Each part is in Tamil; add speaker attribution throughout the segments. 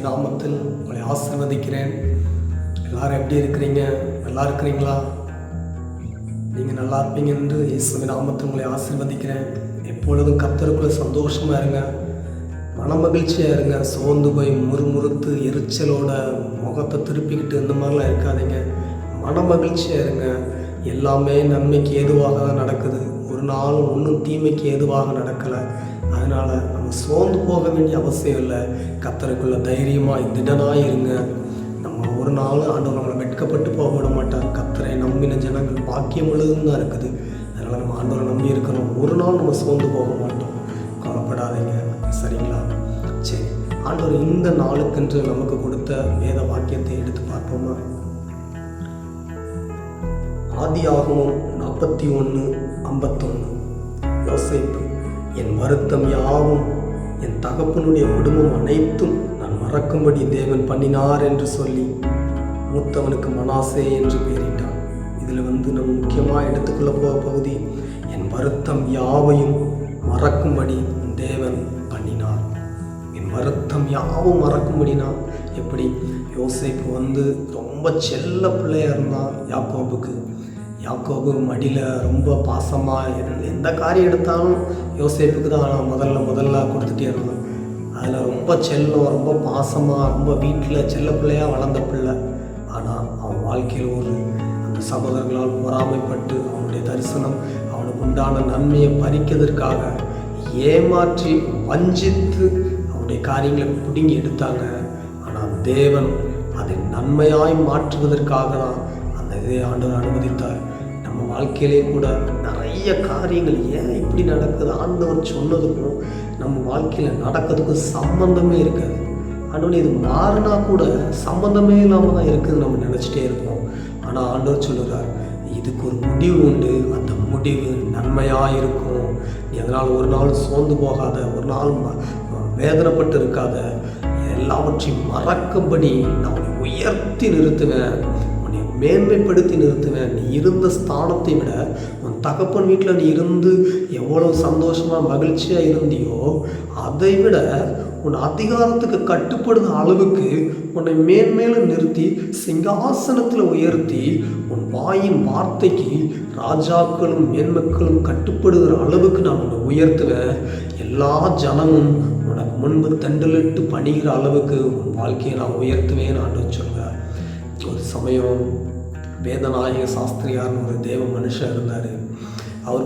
Speaker 1: இயேசுவின் நாமத்தில் உங்களை ஆசீர்வதிக்கிறேன். எல்லாரும் எப்படி இருக்கிறீங்க? நல்லா இருக்கிறீங்களா? நீங்கள் நல்லா இருப்பீங்க என்று இயேசுவின் நாமத்தில் உங்களை ஆசீர்வதிக்கிறேன். எப்பொழுதும் கர்த்தருக்குள்ள சந்தோஷமாக இருங்க, மனமகிழ்ச்சியாக இருங்க. சோர்ந்து போய் முறுமுறுத்து எரிச்சலோட முகத்தை திருப்பிக்கிட்டு இந்த மாதிரிலாம் இருக்காதீங்க. மனமகிழ்ச்சியாக இருங்க. எல்லாமே நன்மைக்கு ஏதுவாக தான் நடக்குது. ஒரு நாளும் ஒன்றும் தீமைக்கு ஏதுவாக நடக்கலை. அதனால் நம்ம சோர்ந்து போக வேண்டிய அவசியம் இல்லை. கர்த்தருக்குள்ள தைரியமாக திடனாக இருங்க. நம்ம ஒரு நாள் ஆண்டவர் நம்மளை வெட்கப்பட்டு போக விட மாட்டார். கர்த்தரை நம்பின ஜனங்கள் பாக்கியம் முழுதும் தான் இருக்குது. அதனால் நம்ம ஆண்டவரை நம்பி இருக்கிறோம். ஒரு நாள் நம்ம சோர்ந்து போக மாட்டோம். கவலைப்படாதீங்க, சரிங்களா? சரி, ஆண்டவர் இந்த நாளுக்கென்று நமக்கு கொடுத்த வேத வாக்கியத்தை எடுத்து பார்ப்போமா? ஆதியாகமம் 41:51. யோசேப்பு, என் வருத்தம் யாவும் என் தகப்பனுடைய குடும்பம் அனைத்தும் நான் மறக்கும்படி தேவன் பண்ணினார் என்று சொல்லி மூத்தவனுக்கு மனாசே என்று பெயரிட்டான். இதில் நம்ம முக்கியமாக எடுத்துக்கொள்ள போக பகுதி, என் வருத்தம் யாவையும் மறக்கும்படி தேவன் பண்ணினார். என் வருத்தம் யாவும் மறக்கும்படினா எப்படி? யோசேப்பு ரொம்ப செல்ல பிள்ளையாக இருந்தான் யாக்கோபுக்கு. யாக்கோபு மடியில் ரொம்ப பாசமாக எந்த காரியம் எடுத்தாலும் யோசேப்புக்கு தான் முதல்ல கொடுத்துட்டே இருந்தான். அதில் ரொம்ப செல்லம், ரொம்ப பாசமாக, ரொம்ப வீட்டில் செல்ல பிள்ளையாக வளர்ந்த பிள்ளை. ஆனால் அவன் வாழ்க்கையில் அந்த சகோதரர்களால் பொறாமைப்பட்டு அவனுடைய தரிசனம், அவனுக்கு உண்டான நன்மையை பறிக்கிறதுக்காக ஏமாற்றி வஞ்சித்து அவனுடைய காரியங்களை பிடுங்கி எடுத்தாங்க. ஆனால் தேவன் அதை நன்மையாய் மாற்றுவதற்காக தான் அந்த இதை ஆண்டவர் அனுமதித்தார். நம்ம வாழ்க்கையிலே கூட நிறைய காரியங்கள் ஏன் இப்படி நடக்குது, ஆண்டவர் சொன்னதுக்கும் நம்ம வாழ்க்கையில் நடக்கிறதுக்கும் சம்பந்தமே இருக்காது. ஆண்டவர் இது மாறினா கூட சம்பந்தமே இல்லாமல் தான் இருக்குது நம்ம நினச்சிட்டே இருப்போம். ஆனால் ஆண்டவர் சொல்லுறார், இதுக்கு ஒரு முடிவு உண்டு, அந்த முடிவு நன்மையாக இருக்கும். நீ அதனால் ஒரு நாள் சோர்ந்து போகாத, ஒரு நாள் வேதனைப்பட்டு இருக்காத. எல்லாவற்றையும் மறக்கும்படி நான் உன்னை உயர்த்தி நிறுத்துவேன், உன்னை மேன்மைப்படுத்தி நிறுத்துவேன். நீ இருந்த ஸ்தானத்தை விட, உன் தகப்பன் வீட்டில் நீ இருந்து எவ்வளோ சந்தோஷமாக மகிழ்ச்சியாக இருந்தியோ அதை விட உன் அதிகாரத்துக்கு கட்டுப்படுற அளவுக்கு உன்னை மேன்மேலும் நிறுத்தி சிங்காசனத்தில் உயர்த்தி உன் வாயின் வார்த்தைக்கு ராஜாக்களும் மேன்மக்களும் கட்டுப்படுகிற அளவுக்கு நான் உன்னை உயர்த்துவேன். எல்லா ஜனமும் உனக்கு முன்பு தண்டலிட்டு பணிகிற அளவுக்கு உன் வாழ்க்கையை நான் உயர்த்துவேன் ஆண்டவர் சொல்கிறார். ஒரு சமயம் வேதநாயக சாஸ்திரியார்னு ஒரு தேவ மனுஷன் இருந்தார். அவர்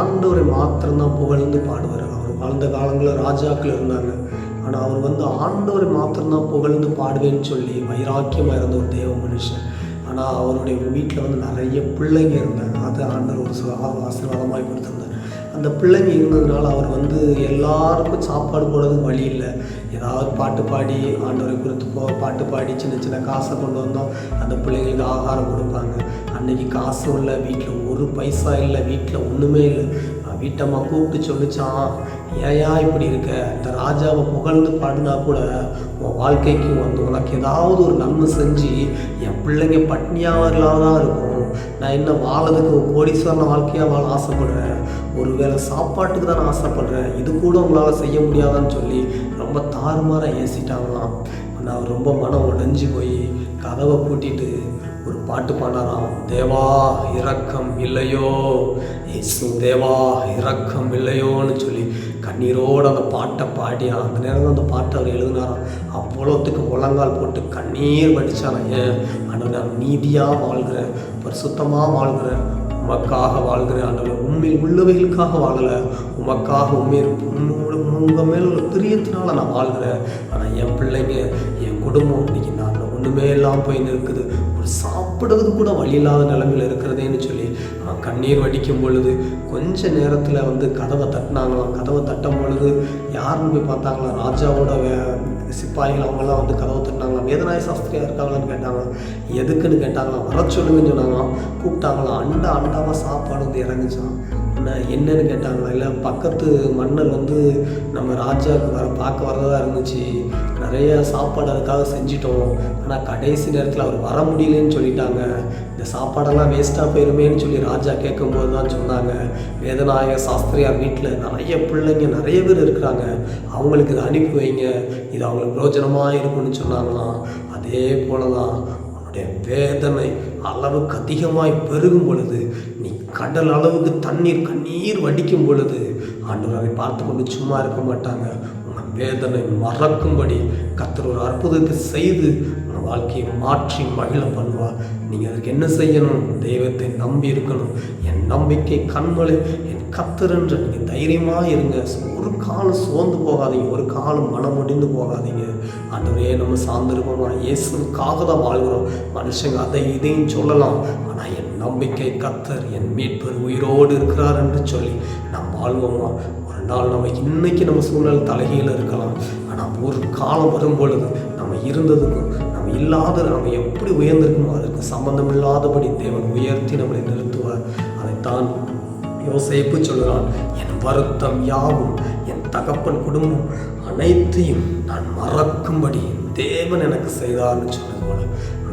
Speaker 1: ஆண்டவரை மாத்திரம்தான் புகழ்ந்து பாடுவார். அவர் வாழ்ந்த காலங்களில் ராஜாக்கள் இருந்தாங்க. ஆனால் அவர் ஆண்டவரை மாத்திரம்தான் புகழ்ந்து பாடுவேன்னு சொல்லி வைராக்கியமாக இருந்த ஒரு தேவ மனுஷன். ஆனால் அவருடைய வீட்டில் நிறைய பிள்ளைங்க இருந்தாங்க. அது ஆண்டவர் ஒரு ஆசீர்வாதமாக கொடுத்துருந்தார். அந்த பிள்ளைங்க இருந்ததுனால அவர் எல்லாருக்கும் சாப்பாடு போடுறதுக்கு வழி இல்லை. ஏதாவது பாட்டு பாடி ஆண்டவரை குறித்து பாட்டு பாடி சின்ன சின்ன காசை கொண்டு வந்தோம் அந்த பிள்ளைங்களுக்கு ஆகாரம் கொடுப்பாங்க. அன்றைக்கி காசும் இல்லை, வீட்டில் ஒரு பைசா இல்லை, வீட்டில் ஒன்றுமே இல்லை. வீட்டம்மா கூப்பிட்டு சொல்லிச்சான், ஏயா இப்படி இருக்க? இந்த ராஜாவை புகழ்ந்து பாடினா கூட உன் வாழ்க்கைக்கு உனக்கு ஏதாவது ஒரு நன்மை செஞ்சு என் பிள்ளைங்க பட்னியாவர்களாக தான் இருக்கும். நான் என்ன வாழறதுக்கு கோடீஸ்வரன வாழ்க்கையாக வாழ ஆசைப்படுறேன், ஒருவேளை சாப்பாட்டுக்கு தான் நான் ஆசைப்படுறேன், இது கூட உங்களால் செய்ய முடியாதான்னு சொல்லி ரொம்ப தாறுமாறாக ஏசிட்டாங்களாம். ஆனால் அவர் ரொம்ப மனம் உடைஞ்சு போய் கதவை பூட்டிட்டு ஒரு பாட்டு பாடினாராம். தேவா இரக்கம் இல்லையோ, இயேசு தேவா இரக்கம் இல்லையோன்னு சொல்லி கண்ணீரோடு அந்த பாட்டை பாடி அந்த நேரம் அந்த பாட்டை அவர் எழுதினாராம். அவ்வளோத்துக்கு முழங்கால் போட்டு கண்ணீர் வடிச்சாராம். ஏன்? ஆனால் நான் நீதியாக வாழ்கிறேன், பரிசுத்தமாக வாழ்கிறேன், உமக்காக வாழ்கிறேன் ஆண்டவர், உண்மையில் உள்ளவைகளுக்காக வாழலை, உமக்காக உங்கள் மேலே ஒரு பிரியத்தினால நான் வாழ்கிறேன். ஆனால் என் பிள்ளைங்க, என் குடும்பம் இன்னைக்கு நான் ஒன்றுமே இல்லாமல் போய் இருக்குது, ஒரு சாப்பிடுறது கூட வழி இல்லாத நிலைமையில் இருக்கிறதேன்னு சொல்லி கண்ணீர் வடிக்கும் பொழுது கொஞ்ச நேரத்தில் கதவை தட்டினாங்களாம். கதவை தட்டும் பொழுது யாருன்னு போய் பார்த்தாங்களாம், ராஜாவோட சிப்பாய்கள் அவங்களாம் கதவை தட்டினாங்களாம். வேதநாயக சாஸ்திரியாக இருக்காங்களான்னு கேட்டாங்களாம். எதுக்குன்னு கேட்டாங்களாம். வர சொல்லுங்கன்னு சொன்னாங்களாம். கூப்பிட்டாங்களாம். அண்டாவாக சாப்பாடு இறங்குச்சான். என்னன்னு கேட்டாங்களா, இல்லை பக்கத்து மன்னர் வந்து நம்ம ராஜாவுக்கு பார்க்க வரதா இருந்துச்சு, நிறைய சாப்பாடு அதுக்காக செஞ்சிட்டோம், ஆனால் கடைசி நேரத்தில் அவர் வர முடியலன்னு சொல்லிட்டாங்க, இந்த சாப்பாடெல்லாம் வேஸ்ட்டாக போயிருமேன்னு சொல்லி ராஜா கேட்கும்போது தான் சொன்னாங்க, வேதநாயக சாஸ்திரியார் வீட்டில் நிறைய பிள்ளைங்க நிறைய பேர் இருக்கிறாங்க, அவங்களுக்கு இதை அனுப்பி வைங்க, இது அவங்களுக்கு பிரயோஜனமாக இருக்கும்னு சொன்னாங்களாம். அதே போல தான் உன்னுடைய வேதனை அளவுக்கு அதிகமாய் பெருகும் பொழுது, நீ கடல் அளவுக்கு கண்ணீர் வடிக்கும் பொழுது ஆண்டவர் அதை பார்த்து கொண்டு சும்மா இருக்க மாட்டாங்க. உங்கள் வேதனை மறக்கும்படி கர்த்தர் ஒரு அற்புதத்தை செய்து உங்கள் வாழ்க்கையை மாற்றி மகிழ பண்ணுவார். நீங்கள் அதுக்கு என்ன செய்யணும்? தெய்வத்தை நம்பி இருக்கணும். என் நம்பிக்கை கண்மலை என் கர்த்தர் என்று நீங்கள் தைரியமாக இருங்க. ஒரு காலம் சோர்ந்து போகாதீங்க, ஒரு காலம் மனம் முடிந்து போகாதீங்க. ஆண்டவரே, நம்ம சார்ந்திருப்போமா, இயேசுக்காக தான் வாழ்கிறோம். மனுஷங்க அதை இதையும் சொல்லலாம், ஆனால் என் நம்பிக்கை கர்த்தர், என் மீட்பர் உயிரோடு இருக்கிறார் என்று சொல்லி நாம் வாழ்வோமா. ஒரு நாள் நம்ம இன்னைக்கு நம்ம சூழ்நிலை தலைகீழ இருக்கலாம், ஆனால் ஒரு காலம் வரும்பொழுது நம்ம இருந்ததுக்கும் நம்ம இல்லாத நம்ம எப்படி உயர்ந்திருக்குமோ அதற்கு சம்பந்தம் இல்லாதபடி தேவன் உயர்த்தி நம்மளை நிறுத்துவார். அதைத்தான் யோசேப்பு சொல்கிறான், என் வருத்தம் யாவும் என் தகப்பன் குடும்பம் அனைத்தையும் நான் மறக்கும்படி தேவன் எனக்கு செய்தார்னு சொன்னது போல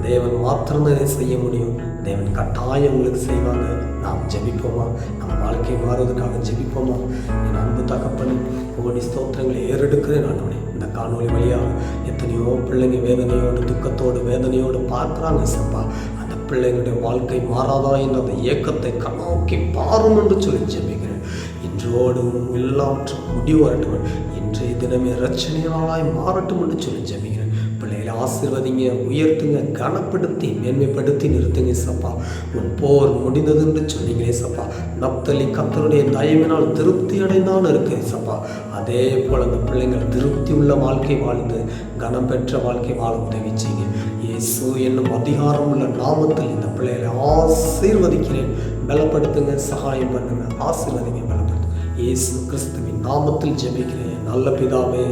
Speaker 1: தேவன் மாத்திரம்தான் இதை செய்ய முடியும். தேவன் கட்டாயம் உங்களுக்கு செய்வாங்க. நாம் ஜெபிப்போமா? நம்ம வாழ்க்கை மாறுவதற்காக ஜெபிப்போமா? என் அன்பு தகப்பன், கோடி ஸ்தோத்திரங்களை ஏறெடுக்கிறேன். நான் இந்த காணொலி வழியாக எத்தனையோ பிள்ளைங்க வேதனையோடு துக்கத்தோடு வேதனையோடு பார்க்குறாங்க. சப்பா, அந்த பிள்ளைங்களுடைய வாழ்க்கை மாறாதா என்ற அந்த ஏக்கத்தை கண்ணோக்கி பாரும் என்று சொல்லி ஜெபிக்கிறேன். இன்றோடு எல்லாவற்றும் முடிவு வரட்டும், இன்றைய தினமே இரட்சணியாளாய் மாறட்டும் என்று சொல்லி ஜெபிக்கிறேன். பிள்ளைகளை ஆசீர்வதிங்க, உயர்த்துங்க, கனப்படுத்தி மேன்மைப்படுத்தி நிறுத்துங்க சப்பா. உன் போர் முடிந்தது என்று சொன்னீங்களே சப்பா. நப்தலி கர்த்தருடைய தயவினால் திருப்தி அடைந்தாலும் இருக்கு சப்பா. அதே போல் அந்த பிள்ளைங்கள் திருப்தி உள்ள வாழ்க்கை வாழ்ந்து கனம் பெற்ற வாழ்க்கை வாழ உதவிச்சிங்க. இயேசு என்னும் அதிகாரம் உள்ள நாமத்தில் இந்த பிள்ளைகளை ஆசீர்வதிக்கிறேன். பலப்படுத்துங்க, சகாயம் பண்ணுங்க, ஆசீர்வதிங்க, பலப்படுத்துங்க. இயேசு கிறிஸ்துவின் நாமத்தில் ஜெபிக்கிறேன் நல்ல பிதாவே,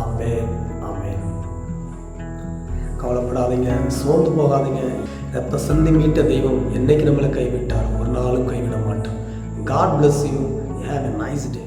Speaker 1: ஆமென், ஆமென். கவலைப்படாதீங்க, சோர்ந்து போகாதீங்க. ரத்த சிந்தி மீட்ட தெய்வம் என்னைக்கு நம்மளை கைவிட்டார், ஒரு நாளும் கைவிட மாட்டோம். God bless you. Have a nice day.